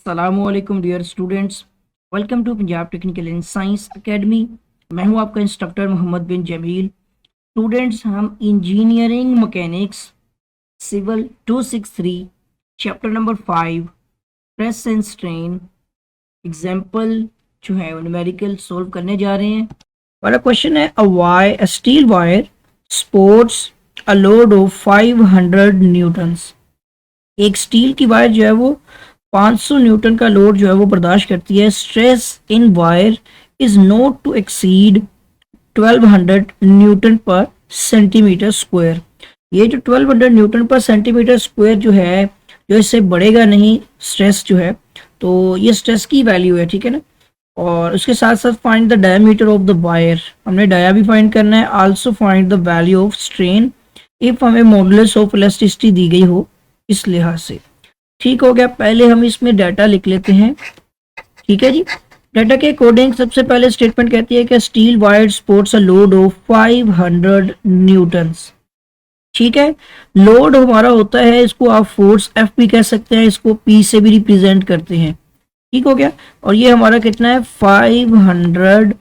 अस्सलामुअलैकुम dear students. Welcome to Punjab technical and science academy. मैं हूं आपका इंस्ट्रक्टर मोहम्मद बिन जमील। स्टूडेंट्स, हम engineering mechanics civil 263 chapter number 5 press and strain example जो है न्यूमेरिकल सोल्व करने जा रहे हैं। पहला क्वेश्चन है, a steel wire supports a load of 500 newtons. एक स्टील की वायर जो है वो 500 न्यूटन का लोड जो है वो बर्दाश्त करती है। Stress in wire is not to exceed 1200 newton per centimetre square. ये जो 1200 न्यूटन पर सेंटीमीटर स्क्वायर जो है, जो इससे बढ़ेगा नहीं स्ट्रेस जो है, तो ये स्ट्रेस की वैल्यू है, ठीक है ना। और उसके साथ साथ find the diameter of the wire, हमने डाया भी फाइंड करना है। Also find the value of strain if हमें मॉडुलस ऑफ इलास्टिसिटी दी गई हो इस लिहाज से। ठीक हो गया। पहले हम इसमें डाटा लिख लेते हैं, ठीक है जी। डाटा के अकॉर्डिंग सबसे पहले स्टेटमेंट कहती है कि steel wire supports a load of 500 Newton's. ठीक है, लोड हमारा होता है, इसको आप फोर्स एफ भी कह सकते हैं, इसको पी से भी रिप्रेजेंट करते हैं। ठीक हो गया। और ये हमारा कितना है, 500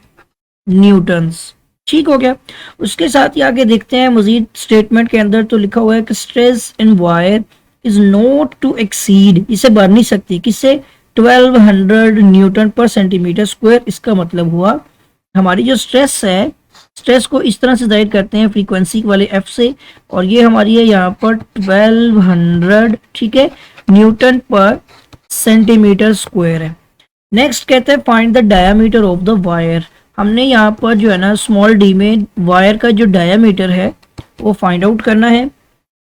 न्यूटन्स। ठीक हो गया। उसके साथ ही आगे देखते हैं मजीद स्टेटमेंट के अंदर, तो लिखा हुआ है कि stress in wire is not to exceed, इसे बढ़ नहीं सकती, किससे, 1200 न्यूटन पर सेंटीमीटर स्क्वायर। इसका मतलब हुआ हमारी जो स्ट्रेस है, स्ट्रेस को इस तरह से जाहिर करते हैं फ्रीक्वेंसी वाले एफ से, और ये हमारी है यहाँ पर 1200, ठीक है, न्यूटन पर सेंटीमीटर स्क्वायर है। नेक्स्ट कहते हैं find the diameter of the wire. हमने यहाँ पर जो है ना स्मॉल डी में वायर का जो डायामीटर है वो फाइंड आउट करना है।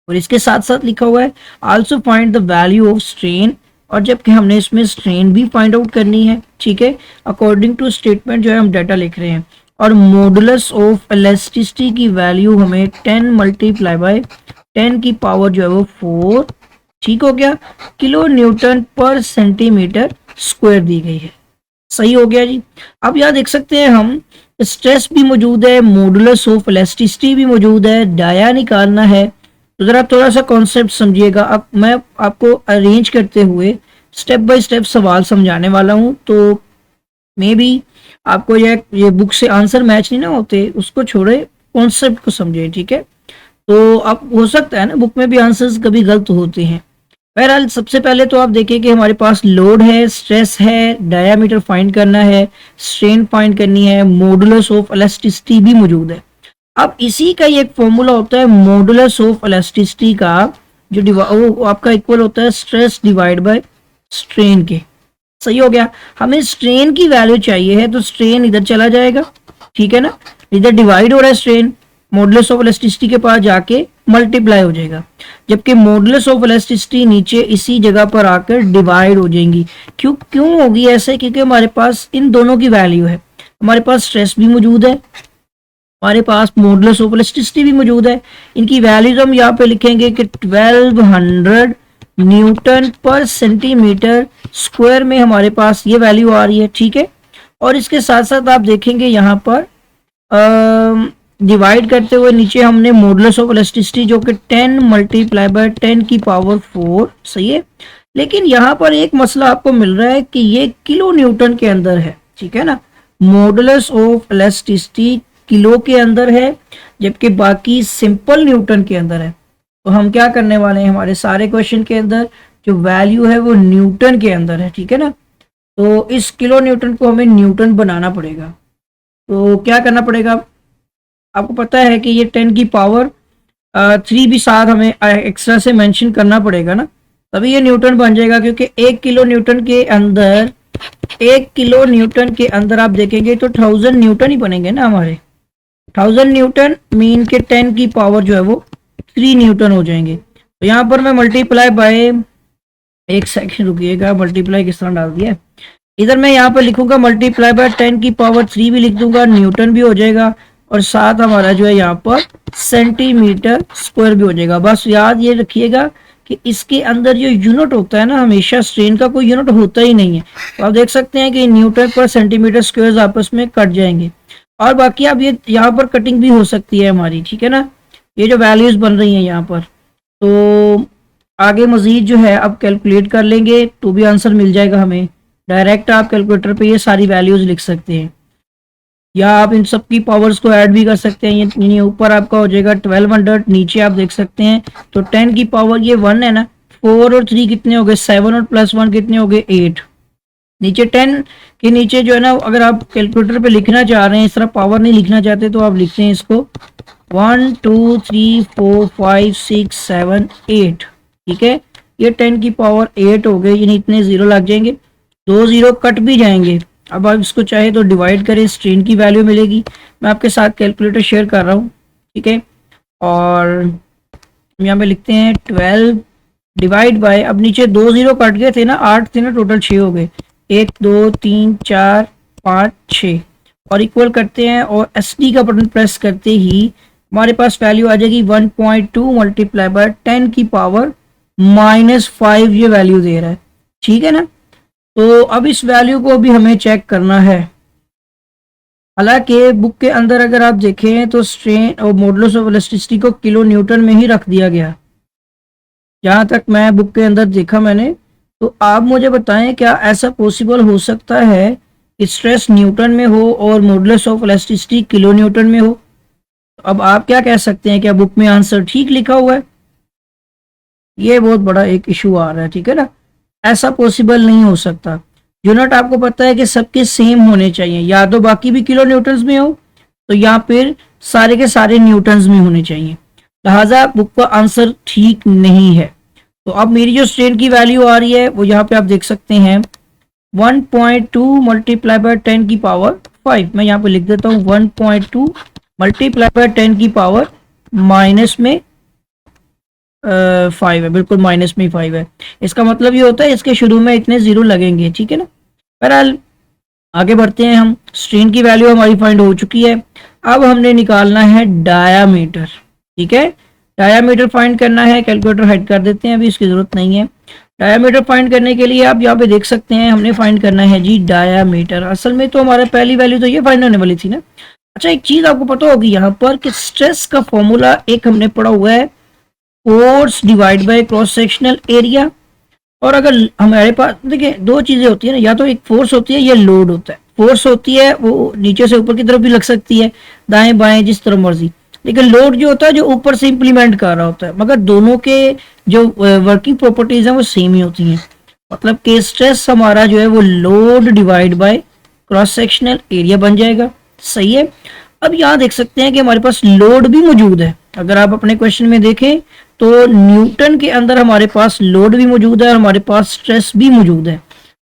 और इसके साथ साथ लिखा हुआ है also find the value of strain, और जबकि हमने इसमें स्ट्रेन भी फाइंड आउट करनी है, ठीक है। अकॉर्डिंग टू स्टेटमेंट जो है हम डाटा लिख रहे हैं। और मॉडुलस ऑफ इलास्टिसिटी की वैल्यू हमें 10 मल्टीप्लाई बाय 10 की पावर जो है वो 4, ठीक हो गया, kilo Newton per centimetre square दी गई है। सही हो गया जी। अब यहाँ देख सकते हैं हम, स्ट्रेस भी मौजूद है, मॉडुलस ऑफ इलास्टिसिटी भी मौजूद है, डाया निकालना है। तो ज़रा थोड़ा सा कॉन्सेप्ट समझिएगा। अब मैं आपको अरेंज करते हुए स्टेप बाय स्टेप सवाल समझाने वाला हूँ, तो मे बी आपको ये बुक से आंसर मैच नहीं ना होते, उसको छोड़े, कॉन्सेप्ट को समझे, ठीक है। तो अब हो सकता है ना बुक में भी आंसर्स कभी गलत होते हैं। बहरहाल सबसे पहले तो आप देखिए कि हमारे पास लोड है, स्ट्रेस है, डायामीटर फाइंड करना है, स्ट्रेन फाइंड करनी है, मॉडुलस ऑफ इलास्टिसिटी भी मौजूद है। अब इसी का ये एक फॉर्मूला होता है मॉडुलस ऑफ इलास्टिसिटी का, जो वो आपका इक्वल होता है स्ट्रेस डिवाइड बाय स्ट्रेन के। सही हो गया। हमें स्ट्रेन की वैल्यू चाहिए है, तो स्ट्रेन इधर चला जाएगा, ठीक है ना, इधर डिवाइड हो रहा है स्ट्रेन, मॉडुलस ऑफ इलास्टिसिटी के पास जाके मल्टीप्लाई हो जाएगा, जबकि मॉडुलस ऑफ इलास्टिसिटी नीचे इसी जगह पर आकर डिवाइड हो जाएंगी। क्यों क्यों होगी ऐसे, क्योंकि हमारे पास इन दोनों की वैल्यू है, हमारे पास स्ट्रेस भी मौजूद है, हमारे पास मॉडुलस ऑफ इलास्टिसिटी भी मौजूद है। इनकी वैल्यूज हम यहाँ पे लिखेंगे कि 1200 न्यूटन पर सेंटीमीटर स्क्वायर में हमारे पास ये वैल्यू आ रही है, ठीक है। और इसके साथ साथ आप देखेंगे यहाँ पर डिवाइड करते हुए नीचे हमने मॉडुलस ऑफ इलास्टिसिटी जो कि 10 मल्टीप्लाई बाय 10 की पावर 4, सही है। लेकिन यहाँ पर एक मसला आपको मिल रहा है कि ये किलो न्यूटन के अंदर है, ठीक है ना, मॉडुलस ऑफ इलास्टिसिटी किलो के अंदर है, जबकि बाकी सिंपल न्यूटन के अंदर है। तो हम क्या करने वाले हैं, हमारे सारे क्वेश्चन के अंदर जो वैल्यू है वो न्यूटन के अंदर है, ठीक है ना। तो इस किलो न्यूटन को हमें न्यूटन बनाना पड़ेगा। तो क्या करना पड़ेगा, आपको पता है कि ये 10 की पावर 3 भी साथ हमें एक्स्ट्रा से मेंशन करना पड़ेगा ना, तभी ये न्यूटन बन जाएगा। क्योंकि 1 किलो न्यूटन के अंदर, 1 किलो न्यूटन के अंदर आप देखेंगे तो 1000 न्यूटन ही बनेंगे ना हमारे। 1000 न्यूटन मीन के 10 की पावर जो है वो 3 न्यूटन हो जाएंगे। तो यहाँ पर मैं मल्टीप्लाई बाय, एक सेकंड रुकिएगा, मल्टीप्लाई किस तरह डाल दिया, इधर मैं यहाँ पर लिखूंगा मल्टीप्लाई बाय 10 की पावर 3 भी लिख दूंगा, न्यूटन भी हो जाएगा, और साथ हमारा जो है यहाँ पर सेंटीमीटर स्क्वायर भी हो जाएगा। बस याद ये रखिएगा कि इसके अंदर जो यूनिट होता है ना, हमेशा स्ट्रेन का कोई यूनिट होता ही नहीं है। तो आप देख सकते हैं कि न्यूटन पर सेंटीमीटर स्क्वायर आपस में कट जाएंगे, और बाकी अब ये यहाँ पर कटिंग भी हो सकती है हमारी, ठीक है ना, ये जो वैल्यूज बन रही हैं यहाँ पर। तो आगे मजीद जो है अब कैलकुलेट कर लेंगे तो भी आंसर मिल जाएगा हमें। डायरेक्ट आप कैलकुलेटर पे ये सारी वैल्यूज लिख सकते हैं, या आप इन सब की पावर्स को ऐड भी कर सकते हैं। ये ऊपर आपका हो जाएगा 1200, नीचे आप देख सकते हैं तो 10 की पावर ये 1 है ना, 4 और 3 कितने हो गए 7 और प्लस 1 कितने हो गए 8। नीचे 10 के नीचे जो है ना, अगर आप कैलकुलेटर पे लिखना चाह रहे हैं, इस तरह पावर नहीं लिखना चाहते तो आप लिखते हैं इसको 1 2 3 4 5 6 7 8। ठीक है, ये 10 की पावर 8 हो गए, यानी इतने जीरो लग जाएंगे, 2 जीरो कट भी जाएंगे। अब आप इसको चाहे तो डिवाइड करें, स्ट्रेन की वैल्यू मिलेगी। मैं आपके साथ कैलकुलेटर शेयर कर रहा हूँ, ठीक है। और हम यहाँ पे लिखते हैं 12 डिवाइड बाय, अब नीचे 2 जीरो कट गए थे ना, 8 थे ना, टोटल 6 हो गए, 1 2 3 4 5 6, और इक्वल करते हैं और SD का बटन प्रेस करते ही हमारे पास वैल्यू आ जाएगी 1.2 मल्टीप्लाई बाय 10 की पावर -5, ये वैल्यू दे रहा है। ठीक है ना, तो अब इस वैल्यू को भी हमें चेक करना है। हालांकि बुक के अंदर अगर आप देखें तो स्ट्रेन और मॉडुलस ऑफ इलास्टिसिटी को किलो न्यूटन में ही रख दिया गया, जहां तक मैं बुक के अंदर देखा मैंने। तो आप मुझे बताएं, क्या ऐसा पॉसिबल हो सकता है कि स्ट्रेस न्यूटन में हो और modulus of elasticity kilo Newton में हो? अब आप क्या कह सकते हैं, क्या बुक में आंसर ठीक लिखा हुआ है? ये बहुत बड़ा एक इशू आ रहा है, ठीक है ना। ऐसा पॉसिबल नहीं हो सकता। यूनिट आपको पता है कि सबके सेम होने चाहिए, या तो बाकी भी किलो न्यूटन्स में हो, तो या फिर सारे के सारे न्यूटन्स में होने चाहिए। लिहाजा बुक का आंसर ठीक नहीं है। तो अब मेरी जो स्ट्रेन की वैल्यू आ रही है वो यहाँ पे आप देख सकते हैं 1.2 मल्टीप्लाई बाय 10 की पावर 5। मैं यहाँ पे लिख देता हूँ 1.2 मल्टीप्लाई बाय 10 की पावर माइनस में 5 है, बिल्कुल माइनस में 5 है। इसका मतलब ये होता है इसके शुरू में इतने जीरो लगेंगे, ठीक है ना। बहरहाल आगे बढ़ते हैं हम। स्ट्रेन की वैल्यू हमारी फाइंड हो चुकी है, अब हमने निकालना है डायामीटर। ठीक है, डायामीटर फाइंड करना है। कैलकुलेटर हाइड कर देते हैं, अभी इसकी जरूरत नहीं है। डायामीटर फाइंड करने के लिए आप यहाँ पे देख सकते हैं हमने फाइंड करना है जी डायामीटर। असल में तो हमारा पहली वैल्यू तो ये फाइंड होने वाली थी ना। अच्छा, एक चीज आपको पता होगी यहाँ पर कि स्ट्रेस का फॉर्मूला एक हमने पढ़ा हुआ है, force divide by cross sectional area. और अगर हमारे पास देखिए दो चीजें होती है ना, या तो एक फोर्स होती है या लोड होता है। फोर्स होती है वो नीचे से ऊपर की तरफ भी लग सकती है, दाएं बाएं जिस तरह मर्जी। लेकिन लोड जो होता है जो ऊपर से इंप्लीमेंट कर रहा होता है, मगर दोनों के जो वर्किंग प्रॉपर्टीज हैं वो सेम ही होती हैं। मतलब कि स्ट्रेस हमारा जो है वो load divide by cross sectional area बन जाएगा। सही है। अब यहाँ देख सकते हैं कि हमारे पास लोड भी मौजूद है। अगर आप अपने क्वेश्चन में देखें तो न्यूटन के अंदर हमारे पास लोड भी मौजूद है और हमारे पास स्ट्रेस भी मौजूद है।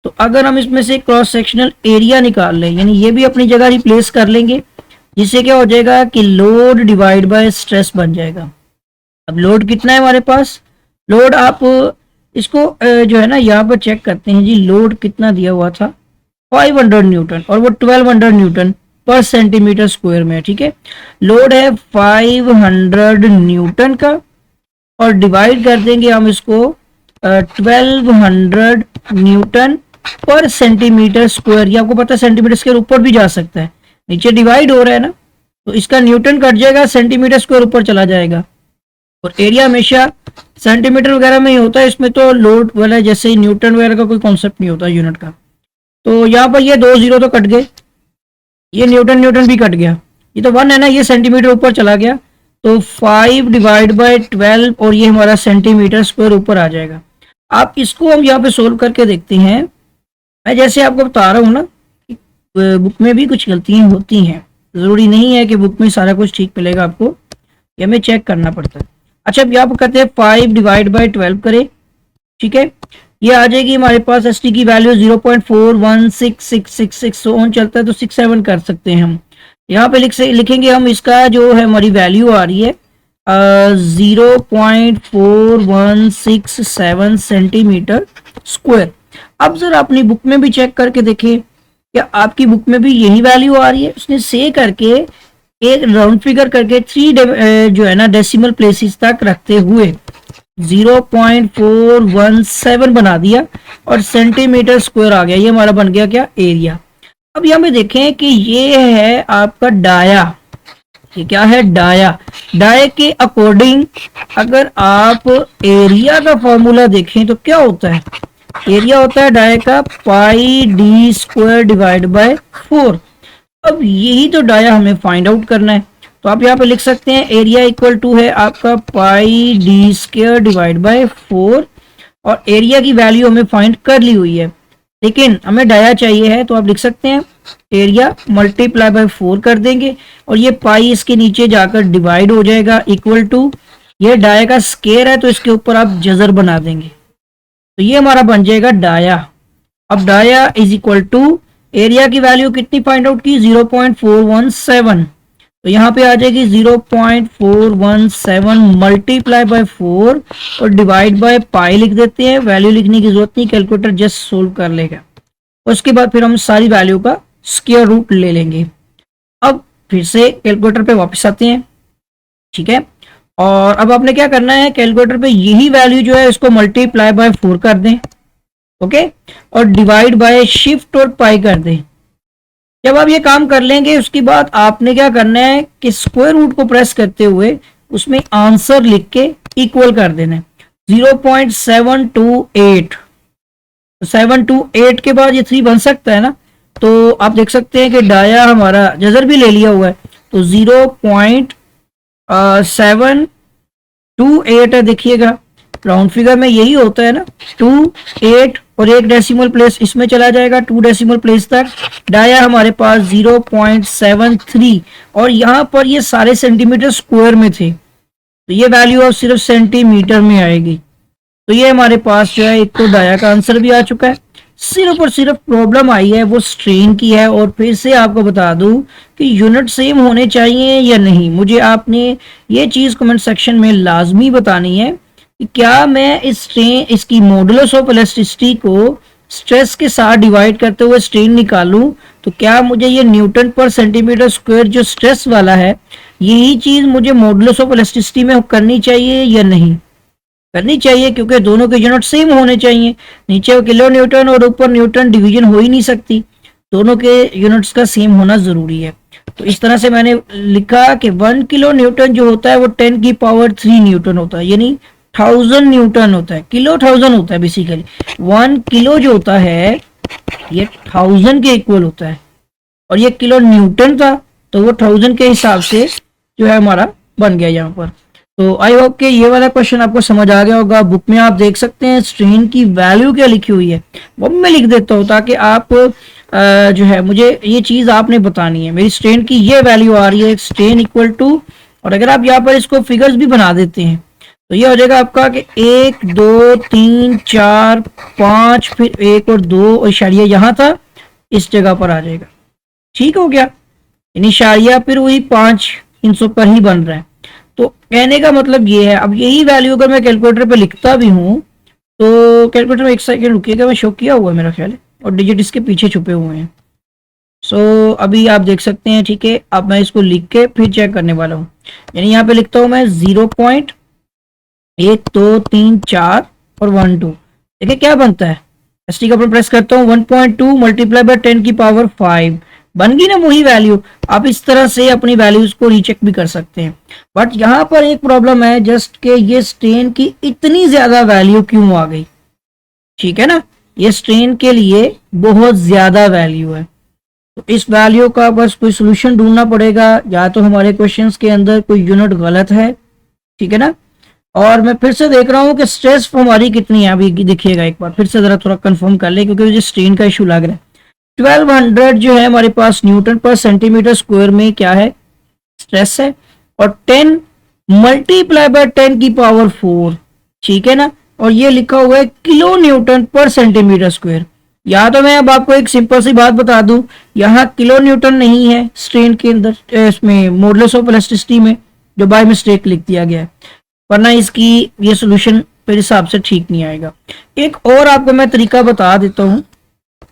तो अगर हम इसमें से क्रॉस सेक्शनल एरिया निकाल लें, यानी ये भी अपनी जगह रिप्लेस कर लेंगे, जिससे क्या हो जाएगा कि लोड डिवाइड बाय स्ट्रेस बन जाएगा। अब लोड कितना है हमारे पास? लोड आप इसको जो है ना यहाँ पर चेक करते हैं जी, लोड कितना दिया हुआ था 500 न्यूटन, और वो 1200 न्यूटन पर सेंटीमीटर स्क्वायर में है। ठीक है, लोड है 500 न्यूटन का, और डिवाइड कर देंगे हम इसको 1200 न्यूटन पर सेंटीमीटर स्क्वायर। ये आपको पता है सेंटीमीटर स्क्वायर ऊपर भी जा सकता है, नीचे डिवाइड हो रहा है ना, तो इसका न्यूटन कट जाएगा, सेंटीमीटर स्क्वायर ऊपर चला जाएगा। और एरिया हमेशा सेंटीमीटर वगैरह में ही होता है, इसमें तो लोड वाला जैसे ही न्यूटन वगैरह का कोई कॉन्सेप्ट नहीं होता यूनिट का। तो यहाँ पर ये 2 जीरो तो कट गए, ये न्यूटन न्यूटन भी कट गया, ये तो 1 है ना, ये सेंटीमीटर ऊपर चला गया, तो 5 डिवाइड बाय 12 और ये हमारा सेंटीमीटर स्क्वायर ऊपर आ जाएगा। आप इसको हम यहाँ पे सोल्व करके देखते हैं। मैं जैसे आपको बता रहा हूँ ना, बुक में भी कुछ गलतियाँ होती हैं, ज़रूरी नहीं है कि बुक में सारा कुछ ठीक मिलेगा आपको, ये हमें चेक करना पड़ता है। अच्छा, अब यहाँ पर करते हैं 5 डिवाइड बाय 12 करें। ठीक है, ये आ जाएगी हमारे पास SD की वैल्यू 0.416666 ऑन चलता है तो 67 कर सकते हैं हम। यहाँ पे लिखेंगे हम, इसका जो है हमारी वैल्यू आ रही है 0.4167 सेंटीमीटर स्क्वायर। अब जरा अपनी बुक में भी चेक करके देखें, क्या आपकी बुक में भी यही वैल्यू आ रही है? उसने से करके एक राउंड फिगर करके 3 जो है ना डेसिमल प्लेसेस तक रखते हुए 0.417 बना दिया और सेंटीमीटर स्क्वायर आ गया। ये हमारा बन गया क्या? एरिया। अब यहाँ पे देखें कि ये है आपका डाया, ये क्या है, डाया। डाया के अकॉर्डिंग अगर आप एरिया का फॉर्मूला देखें तो क्या होता है, एरिया होता है डाया का पाई डी स्क्वायर डिवाइड बाय 4। अब यही तो डाया हमें फाइंड आउट करना है, तो आप यहाँ पे लिख सकते हैं एरिया इक्वल टू है आपका पाई डी स्क्वायर डिवाइड बाय 4, और एरिया की वैल्यू हमें फाइंड कर ली हुई है, लेकिन हमें डाया चाहिए है, तो आप लिख सकते हैं एरिया मल्टीप्लाई बाय 4 कर देंगे, और ये पाई इसके नीचे जाकर डिवाइड हो जाएगा, इक्वल टू ये डाया का स्क्वायर है तो इसके ऊपर आप जजर बना देंगे, तो ये हमारा बन जाएगा डाया। अब dia is equal to area की वैल्यू कितनी फाइंड आउट की, 0.417, तो यहाँ पे आ जाएगी 0.417 मल्टीप्लाई बाय 4 और डिवाइड बाय पाई लिख देते हैं, वैल्यू लिखने की जरूरत नहीं, कैलकुलेटर जस्ट सोल्व कर लेगा। उसके बाद फिर हम सारी वैल्यू का स्क्वायर रूट ले लेंगे। अब फिर से कैलकुलेटर पे वापस आते हैं, ठीक है, और अब आपने क्या करना है, कैलकुलेटर पे यही वैल्यू जो है इसको मल्टीप्लाई बाय 4 कर दें, ओके, और डिवाइड बाय शिफ्ट और पाई कर दें। जब आप ये काम कर लेंगे उसके बाद आपने क्या करना है कि स्क्वायर रूट को प्रेस करते हुए उसमें आंसर लिख के इक्वल कर देना है 0.728। 728 के बाद ये 3 बन सकता है ना, तो आप देख सकते हैं कि डाया हमारा जजर भी ले लिया हुआ है, तो 0.728 है, देखिएगा राउंड फिगर में यही होता है ना, 28 और एक डेसिमल प्लेस इसमें चला जाएगा 2 डेसिमल प्लेस तक। डाया हमारे पास 0.73 और यहाँ पर ये सारे सेंटीमीटर स्क्वायर में थे, तो ये वैल्यू अब सिर्फ सेंटीमीटर में आएगी, तो ये हमारे पास जो है एक तो डाया का आंसर भी आ चुका है। सिर्फ और सिर्फ प्रॉब्लम आई है वो स्ट्रेन की है, और फिर से आपको बता दूं कि यूनिट सेम होने चाहिए या नहीं, मुझे आपने ये चीज़ कमेंट सेक्शन में लाजमी बतानी है कि क्या मैं इस स्ट्रेन इसकी मॉडुलस ऑफ इलास्टिसिटी को स्ट्रेस के साथ डिवाइड करते हुए स्ट्रेन निकालूं, तो क्या मुझे ये न्यूटन पर सेंटीमीटर स्क्वायर जो स्ट्रेस वाला है यही चीज़ मुझे मॉडुलस ऑफ इलास्टिसिटी में करनी चाहिए या नहीं करनी चाहिए, क्योंकि दोनों के यूनिट सेम होने चाहिए, नीचे किलो न्यूटन और ऊपर न्यूटन, डिवीजन हो ही नहीं सकती, दोनों के यूनिट्स का सेम होना जरूरी है। तो इस तरह से मैंने लिखा कि 1 किलो न्यूटन जो होता है वो 10 की पावर 3 न्यूटन होता है, यानी 1000 न्यूटन होता है, किलो 1000 होता है बेसिकली, 1 किलो जो होता है ये 1000 के इक्वल होता है, और ये किलो न्यूटन था तो वो 1000 के हिसाब से जो है हमारा बन गया यहाँ पर। तो आई होप कि ये वाला क्वेश्चन आपको समझ आ गया होगा। बुक में आप देख सकते हैं स्ट्रेन की वैल्यू क्या लिखी हुई है, वो मैं लिख देता हूँ ताकि आप जो है मुझे ये चीज़ आपने बतानी है, मेरी स्ट्रेन की ये वैल्यू आ रही है, स्ट्रेन इक्वल टू, और अगर आप यहाँ पर इसको फिगर्स भी बना देते हैं तो ये हो जाएगा आपका कि 1 2 3 4 5 फिर 1 और 2 और इशारिया यहाँ था इस जगह पर आ जाएगा, ठीक हो गया, यानी इशारिया फिर वही 5 300 पर ही बन रहा है। तो कहने का मतलब ये है, अब यही वैल्यू अगर मैं कैलकुलेटर पे लिखता भी हूँ तो कैलकुलेटर में एक सेकंड रुकिएगा, मैं शो किया हुआ है मेरा ख्याल है, और डिजिट इसके पीछे छुपे हुए हैं। सो अभी आप देख सकते हैं, ठीक है, अब मैं इसको लिख के फिर चेक करने वाला हूँ, यानी यहाँ पे लिखता हूँ मैं 0.1 2 3 4 और 1 2, देखिए क्या बनता है, एसटी का प्रेस करता हूँ 1.2 मल्टीप्लाई बाय 10 की पावर 5 बन गई ना वही वैल्यू। आप इस तरह से अपनी वैल्यूज को रीचेक भी कर सकते हैं, बट यहाँ पर एक प्रॉब्लम है जस्ट कि ये स्ट्रेन की इतनी ज्यादा वैल्यू क्यों आ गई, ठीक है ना, ये स्ट्रेन के लिए बहुत ज्यादा वैल्यू है, तो इस वैल्यू का बस कोई सोल्यूशन ढूंढना पड़ेगा, या तो हमारे क्वेश्चंस के अंदर कोई यूनिट गलत है, ठीक है ना। और मैं फिर से देख रहा हूँ कि स्ट्रेस हमारी कितनी है, अभी देखिएगा एक बार फिर से जरा थोड़ा कंफर्म कर ले, क्योंकि मुझे स्ट्रेन का इशू लग रहा है। 1200 जो है हमारे पास न्यूटन पर सेंटीमीटर स्क्वायर में क्या है, स्ट्रेस है, और 10 मल्टीप्लाई बाय 10 की पावर 4, ठीक है ना, और ये लिखा हुआ है kilo Newton per centimetre square. या तो मैं अब आपको एक सिंपल सी बात बता दूं, यहाँ किलो न्यूटन नहीं है स्ट्रेन के अंदर, इसमें मॉडुलस ऑफ इलास्टिसिटी में जो बाय मिस्टेक लिख दिया गया है, वरना इसकी ये सोल्यूशन मेरे हिसाब से ठीक नहीं आएगा। एक और आपको मैं तरीका बता देता हूँ,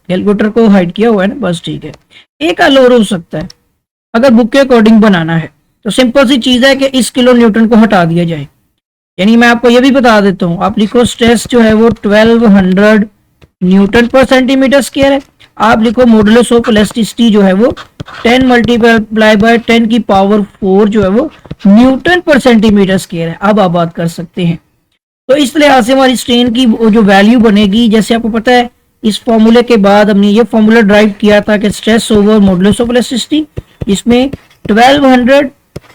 कैलकुलेटर को हाइड किया हुआ है ना, बस ठीक है। एक हल और हो सकता है, अगर बुक के अकॉर्डिंग बनाना है तो सिंपल सी चीज है कि इस किलो न्यूटन को हटा दिया जाए, यानी मैं आपको ये भी बता देता हूँ, आप लिखो स्ट्रेस जो है वो 1200 न्यूटन पर सेंटीमीटर स्क्वायर है। आप लिखो मॉडुलस ऑफ इलास्टिसिटी जो है वो 10 मल्टीप्लाई बाय 10 की पावर 4 जो है वो न्यूटन पर सेंटीमीटर स्क्वायर है। अब आप बात कर सकते हैं। तो इस लिहाज से हमारी स्ट्रेन की वो जो वैल्यू बनेगी, जैसे आपको पता है इस फॉर्मूले के बाद हमने ये फॉर्मूला ड्राइव किया था कि stress over modulus of elasticity, इसमें 1200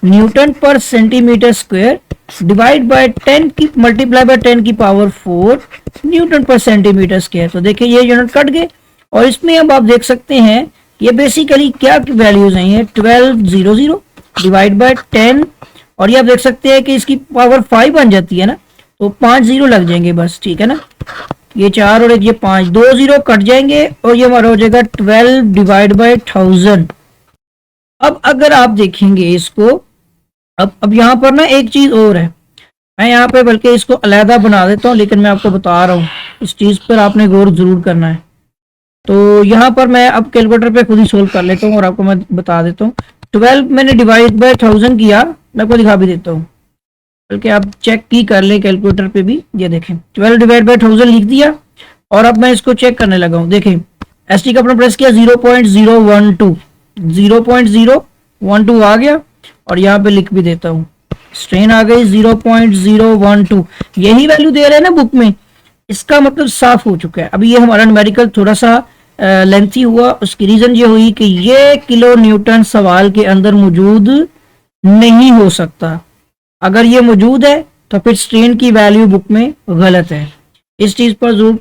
newton per centimetre square divide by 10 की मल्टीप्लाई बाय 10 की power 4 Newton per centimetre square. तो देखिए ये यूनिट कट गए और इसमें अब आप देख सकते हैं ये बेसिकली क्या वैल्यूज हैं, ये 1200 डिवाइड बाय 10 और ये आप देख सकते हैं कि इसकी पावर 5 बन जाती है ना, तो 5 जीरो लग जाएंगे बस, ठीक है ना। ये 4 और एक ये 5, 2 जीरो कट जाएंगे और ये हमारा हो जाएगा 12 डिवाइड बाय 1000। अब अगर आप देखेंगे इसको, अब यहाँ पर ना एक चीज और है, मैं यहाँ पे बल्कि इसको अलहदा बना देता हूँ, लेकिन मैं आपको बता रहा हूँ इस चीज पर आपने गौर जरूर करना है। तो यहाँ पर मैं अब कैलकुलेटर पे खुद ही सोल्व कर लेता हूँ और आपको मैं बता देता हूँ। 12 मैंने डिवाइड बाय 1000 किया, मैं आपको दिखा भी देता हूँ, बल्कि आप चेक की कर लें कैलकुलेटर पे भी। ये देखें 12 डिवाइड बाय 1000 लिख दिया और अब मैं इसको चेक करने लगा हूँ। देखें एसटी का अपना प्रेस किया 0.012 0.012 आ गया और यहाँ पे लिख भी देता हूँ, स्ट्रेन आ गई 0.012। यही वैल्यू दे रहे हैं ना बुक में, इसका मतलब साफ हो चुका है। अभी ये हमारा न्यूमेरिकल थोड़ा सा लेंथी हुआ, उसकी रीजन ये हुई कि ये किलो न्यूटन सवाल के अंदर मौजूद नहीं हो सकता। अगर ये मौजूद है तो फिर स्ट्रेन की वैल्यू बुक में गलत है। इस चीज पर जरूर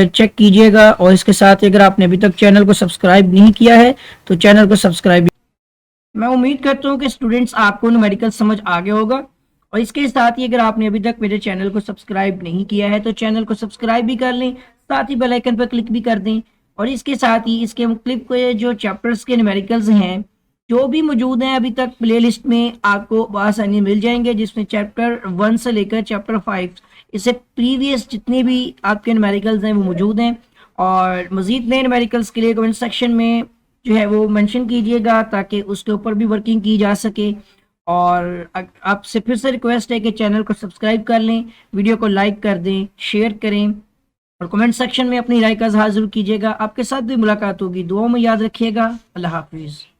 चेक कीजिएगा। और इसके साथ ही अगर आपने अभी तक चैनल को सब्सक्राइब नहीं किया है तो चैनल को सब्सक्राइब। मैं उम्मीद करता हूँ कि स्टूडेंट्स आपको न्यूमेरिकल समझ आ गया होगा। और इसके साथ ही अगर आपने अभी तक मेरे चैनल को सब्सक्राइब नहीं किया है तो चैनल को सब्सक्राइब भी कर लें, साथ ही बेल आइकन पर क्लिक भी कर दें। और इसके साथ ही इसके मुख्तलिफ जो चैप्टर्स के न्यूमेरिकल्स हैं जो भी मौजूद हैं अभी तक प्लेलिस्ट में आपको आसानी मिल जाएंगे, जिसमें चैप्टर 1 से लेकर चैप्टर 5 इससे प्रीवियस जितने भी आपके न्यूमेरिकल्स हैं वो मौजूद हैं। और मज़ीद नए न्यूमेरिकल्स के लिए कमेंट सेक्शन में जो है वो मेंशन कीजिएगा ताकि उसके ऊपर भी वर्किंग की जा सके। और आपसे फिर से रिक्वेस्ट है कि चैनल को सब्सक्राइब कर लें, वीडियो को लाइक कर दें, शेयर करें और कमेंट सेक्शन में अपनी राय का इज़हार ज़रूर कीजिएगा। आपके साथ भी मुलाकात होगी, दुआओं में याद रखिएगा। अल्लाह हाफिज़।